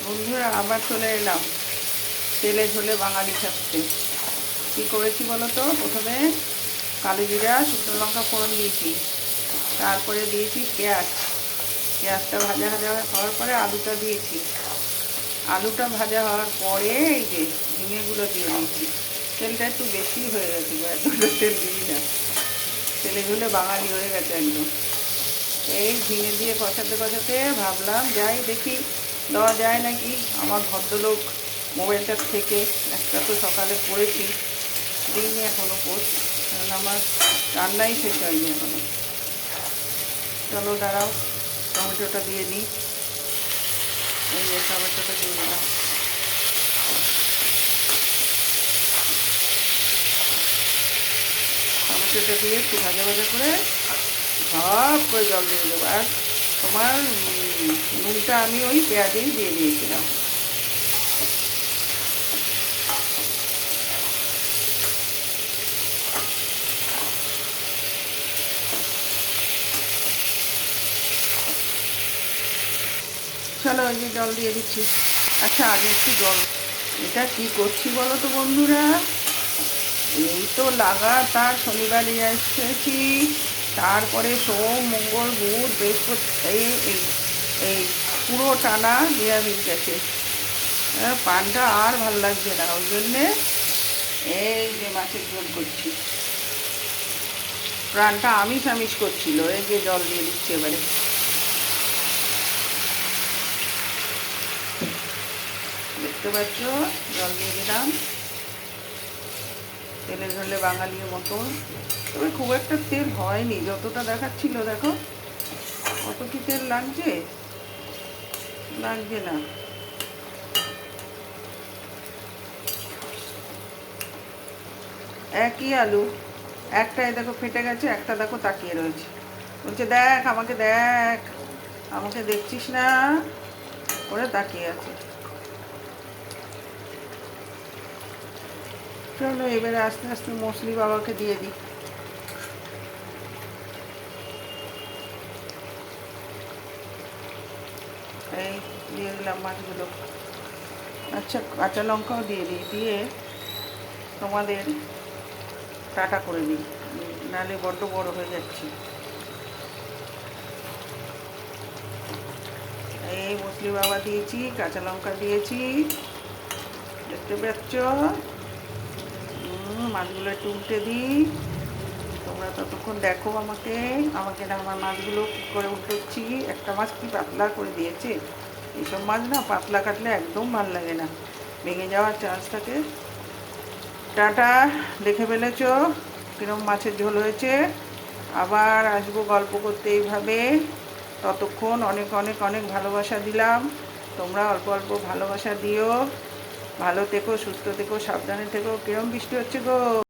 বন্ধুরা আবার চলে এলাম তেলে ঝোলে বাঙালি থাকতে। কী করেছি বলো তো? প্রথমে কালো জিরা শুকনো লঙ্কা ফোড়ন দিয়েছি, তারপরে দিয়েছি পেঁয়াজটা ভাজা ভাজা হওয়ার পরে আলুটা দিয়েছি। আলুটা ভাজা হওয়ার পরে এই যে ঝিঙেগুলো দিয়ে দিয়েছি। তেলটা একটু বেশি হয়ে গেছে, এতটা তেল দিই না, তেলে ঝোলে বাঙালি হয়ে গেছে একদম। এই ঝিঙে দিয়ে কষাতে কষাতে ভাবলাম যাই দেখি দেওয়া যায় নাকি। আমার ভদ্রলোক মোবাইলটা থেকে একটা তো সকালে করেছি, দিইনি এখনও পোস্ট, কারণ আমার রান্নাই শেষ হয়নি এখনও। চলো দাঁড়াও, টমেটোটা দিয়ে দিই। এই যে টমেটোটা দিয়ে দিলাম। টমেটোটা দিয়ে একটু ভাজা ভাজা করে ভাপ করে জল দিয়ে দেবো। আর তোমার নুনটা আমি ওই পেঁয়াজেই দিয়ে দিয়েছিলাম। চলো ওই যে জল দিয়ে দিচ্ছি। আচ্ছা আগে একটু জল, এটা কি করছি বলো তো বন্ধুরা? এই তো লাগাতার শনিবার এসেছি, তারপরে সোম মঙ্গল বুধ বৃহস্পতি, এই এই এই পুরো টানা নিরামিষ গেছে। পানটা আর ভাল লাগছে না, ওই জন্যে এই যে মাছের ঝোল করছি। প্রাণটা আমিষ আমিষ করছিল। এই যে জল দিয়ে দিচ্ছি এবারে। দেখতে পাচ্ছ, জল দিয়ে দিলাম। তেলে ঝোলে বাঙালির মতন, তবে খুব একটা তেল হয়নি যতটা দেখাচ্ছিল। দেখো কত কি তেল লাগছে, লাগছে না। একই আলু, একটাই দেখো ফেটে গেছে, একটা দেখো তাকিয়ে রয়েছে, বলছে দেখ আমাকে দেখ, আমাকে দেখছিস না করে তাকিয়ে আছে। চলো এবারে আস্তে আস্তে মছলি বাবাকে দিয়ে দিই। এই দিয়ে দিলাম মাছগুলো। আচ্ছা কাঁচা লঙ্কাও দিয়ে দিই, দিয়ে তোমাদের টাটা করে দিই, নাহলে বড্ড বড় হয়ে যাচ্ছে। এই মছলি বাবা দিয়েছি, কাঁচা লঙ্কা দিয়েছি, দেখতে পাচ্ছ। মাছগুলো একটু উল্টে দিই, তোমরা ততক্ষণ দেখো আমাকে আমাকে না আমার মাছগুলো কী করে উল্টোচ্ছি। একটা মাছ কি পাতলা করে দিয়েছে। এইসব মাছ না পাতলা কাটলে একদম ভাল লাগে না, ভেঙে যাওয়ার চান্স থাকে। টাটা, দেখে ফেলেছ কিরম মাছের ঝোল হয়েছে। আবার আসবো গল্প করতে এইভাবে। ততক্ষণ অনেক অনেক অনেক ভালোবাসা দিলাম, তোমরা অল্প অল্প ভালোবাসা দিও। ভালো থেকো, সুস্থ থেকো, সাবধানে থেকো। কিরম বৃষ্টি হচ্ছে গো।